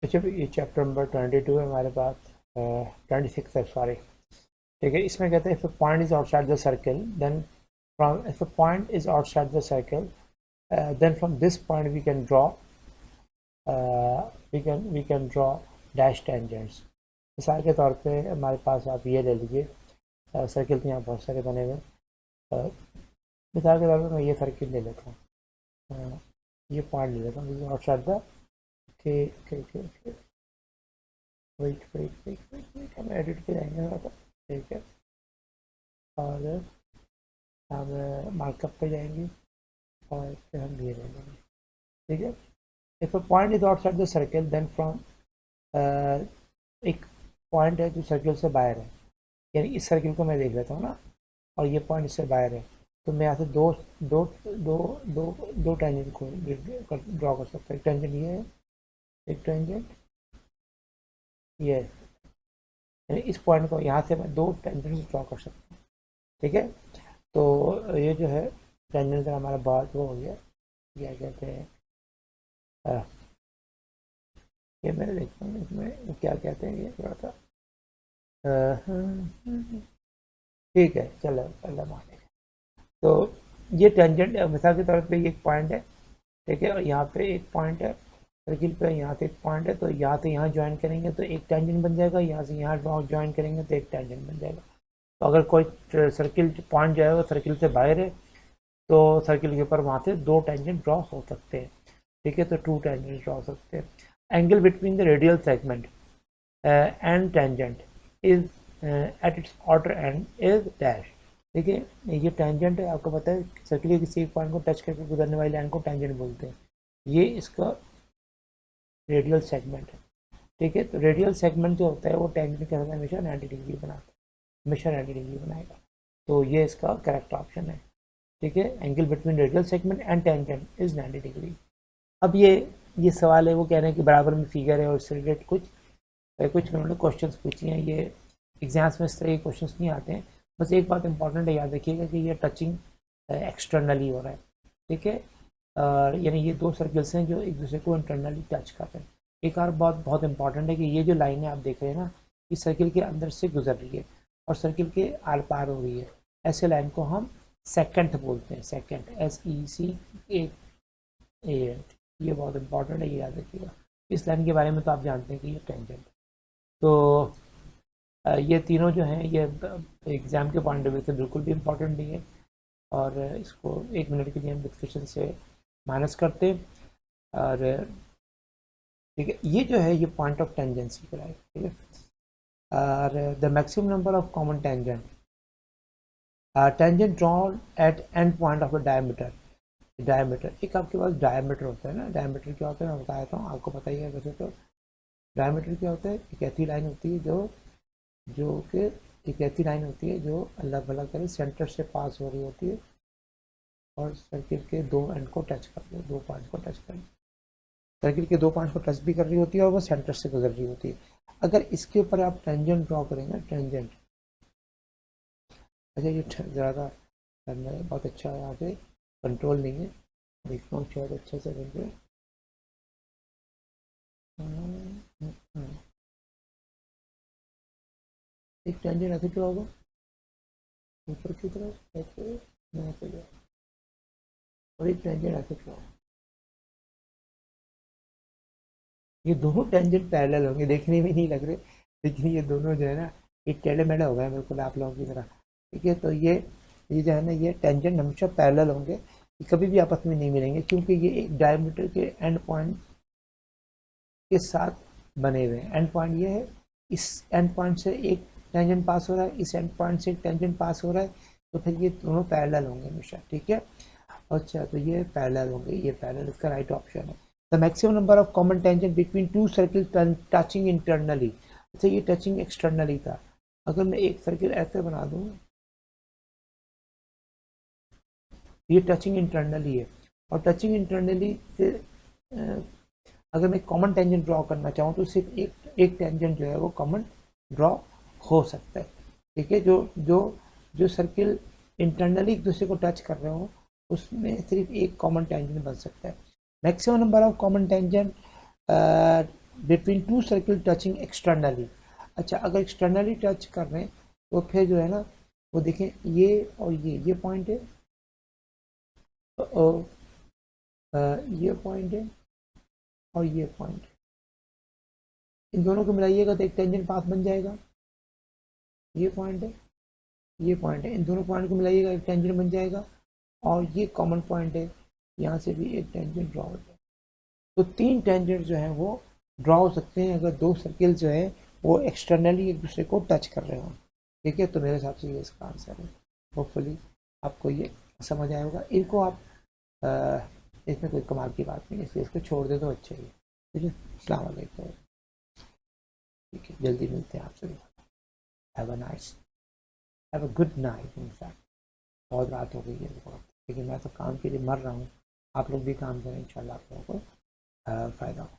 ये chapter number 22 है हमारे पास, 26 है सॉरी। ठीक है, इसमें कहते हैं if a point is outside the circle then from if a point is outside the circle then from this point we can draw dash tangents. मिसाल के तौर पे हमारे पास आप ये ले लीजिए, सर्किल तो यहाँ बहुत सारे बने हुए हैं। मिसाल के तौर पे मैं ये सर्किल ले लेता हूँ, ये पॉइंट ले लेता हूँ आउटसाइड द के वेट हम एडिट पे जाएंगे थोड़ा सा। ठीक है, और हम मार्कअप पे जाएंगे और फिर हम ये ले लेंगे। ठीक है, if a point is outside the circle then from, एक पॉइंट है जो सर्कल से बाहर है, यानी इस सर्कल को मैं देख लेता हूँ ना, और ये पॉइंट इससे बाहर है, तो मैं यहाँ से दो दो दो दो दो टेंजेंट को ड्रॉ कर सकता हूँ। एक टेंजेंट ये है, एक टेंजेंट ये है, यानी इस पॉइंट को यहाँ से मैं दो टेंजेंट ड्रॉ कर सकता हूँ। ठीक है, तो ये जो है टेंजेंट का हमारा बात वो हो गया, क्या कहते हैं, ये मैं देखता हूँ इसमें क्या कहते हैं, ये थोड़ा सा ठीक है, चलो पहले मान। तो ये टेंजेंट मिसाल के तौर पे ये एक पॉइंट है। ठीक है, और यहाँ पे एक पॉइंट है सर्किल पे, यहाँ से एक पॉइंट है, तो यहाँ से यहाँ ज्वाइन करेंगे तो एक टेंजेंट बन जाएगा, यहाँ से यहाँ ज्वाइन करेंगे तो एक टेंजेंट बन जाएगा। तो अगर कोई सर्किल पॉइंट जो है वो सर्किल से बाहर है तो सर्किल के ऊपर वहाँ से दो टेंजेंट ड्रॉ हो सकते हैं। ठीक है, तो टू टेंजेंट ड्रॉ हो सकते हैं। Angle between the radial segment and tangent is at its outer and is dash. ठीक है, ये टेंजेंट है, आपको पता है सर्किल के किसी एक पॉइंट को टच करके गुजरने वाली लाइन को टेंजेंट बोलते हैं। ये इसका रेडियल सेगमेंट है। ठीक है, तो रेडियल सेगमेंट जो होता है वो टेंजेंट के साथ हमेशा 90 डिग्री बनाता है, हमेशा 90 डिग्री बनाएगा। तो ये इसका करेक्ट ऑप्शन है। ठीक है, angle between radial segment and tangent is 90 degree. अब ये सवाल है, वो कह रहे हैं कि बराबर में फिगर है और इससे रिलेटेड कुछ उन्होंने क्वेश्चन पूछे हैं। ये एग्जाम्स में इस तरह के क्वेश्चन नहीं आते हैं। बस एक बात इंपॉर्टेंट है, याद रखिएगा कि ये टचिंग एक्सटर्नली हो रहा है। ठीक है, यानी ये दो सर्कल्स हैं जो एक दूसरे को इंटरनली टच कर रहे हैं। एक और बात बहुत इंपॉर्टेंट है कि ये जो लाइनें आप देख रहे हैं ना, ये सर्किल के अंदर से गुजर रही है और सर्किल के आर पार हो रही है। ऐसे लाइन को हम सेकेंट बोलते हैं, सेकेंट, SEC ए। ये बहुत इंपॉर्टेंट है, ये याद रखिएगा। इस लाइन के बारे में तो आप जानते हैं कि ये टेंजेंट। तो ये तीनों जो हैं ये एग्ज़ाम के पॉइंट ऑफ व्यू से बिल्कुल भी इम्पोर्टेंट नहीं है, और इसको 1 मिनट के लिए हम डिस्कशन से माइनस करते हैं। और ठीक है, ये जो है ये पॉइंट ऑफ टेंजेंसी का है। ठीक है, और the maximum number of common tangent tangent drawn at and point of a diameter. एक आपके पास डायमीटर होता है ना, डायमीटर क्या होता है मैं बता देता हूँ, आपको पता ही है वैसे तो। डायमीटर क्या होता है, एक ऐसी लाइन होती है जो कि एक ऐसी लाइन होती है जो अल्लाह भला करे सेंटर से पास हो रही होती है और सर्किल के दो एंड को टच कर रही है, दो पॉइंट को टच कर रही है, सर्किल के दो पॉइंट को टच भी कर रही होती है और वो सेंटर से गुजर रही होती है। अगर इसके ऊपर आप टेंजेंट ड्रॉ करेंगे, टेंजेंट, अच्छा ये ज़्यादा करना है, बहुत अच्छा है, यहाँ पे कंट्रोल नहीं है, देखता हूँ शायद अच्छे से करके। एक टेंजेंट ऐसे क्या होगा ऊपर की तरफ ऐसे, ऐसे गया, और एक टेंजेंट ऐसे क्या होगा। ये दोनों टेंजेंट पैरेलल होंगे, देखने में नहीं लग रहे, लेकिन ये दोनों जो है ना ये टेढ़े मेढ़े हो गए बिल्कुल आप लोगों की तरह। ठीक है, तो ये जो है ना ये टेंजेंट हमेशा पैरेलल होंगे, ये कभी भी आपस में नहीं मिलेंगे, क्योंकि ये एक डायमीटर के एंड पॉइंट के साथ बने हुए हैं। एंड पॉइंट ये है, इस एंड पॉइंट से एक टेंजेंट पास हो रहा है, इस एंड पॉइंट से एक टेंजेंट पास हो रहा है, तो फिर ये दोनों पैरेलल होंगे हमेशा। ठीक है, अच्छा तो ये पैरेलल होंगे, ये पैरेलल इसका राइट ऑप्शन है। The maximum number of common tangent between two circle touching internally. अच्छा ये टचिंग एक्सटर्नली था, अगर मैं एक सर्किल ऐसे बना दूँ, ये टचिंग इंटरनली है, और टचिंग इंटरनली से अगर मैं कॉमन टेंजेंट ड्रॉ करना चाहूँ तो सिर्फ एक टेंजेंट जो है वो कॉमन ड्रॉ हो सकता है। ठीक है, जो जो जो सर्किल इंटरनली एक दूसरे को टच कर रहे हो उसमें सिर्फ एक कॉमन टेंजेंट बन सकता है। Maximum number of common tangent between two circle touching externally. अच्छा, अगर एक्सटर्नली टच कर रहे हैं तो फिर जो है ना वो देखें ये और ये पॉइंट है, और ये पॉइंट है और ये पॉइंट, इन दोनों को मिलाइएगा तो एक टेंजेंट पाथ बन जाएगा। ये पॉइंट है, ये पॉइंट है, इन दोनों पॉइंट को मिलाइएगा एक टेंजेंट बन जाएगा। और ये कॉमन पॉइंट है, यहाँ से भी एक टेंजेंट ड्रॉ हो जाए। तो 3 टेंजेंट जो है वो ड्रॉ हो सकते हैं अगर 2 सर्किल जो है वो एक्सटर्नली एक दूसरे को टच कर रहे हो। ठीक है, तो मेरे हिसाब से ये इसका आंसर है। होपफुली आपको ये समझ आया होगा। इनको आप इसमें कोई कमाल की बात नहीं है, इसलिए इसको छोड़ दे तो अच्छा ही है। ठीक है, अस्सलाम वालेकुम। ठीक है, जल्दी मिलते हैं आपसे। Have a nice, have a good night. In fact बहुत रात हो गई है बहुत, लेकिन मैं तो काम के लिए मर रहा हूँ। आप लोग भी काम करें, इंशाल्लाह आप लोगों को फ़ायदा हो।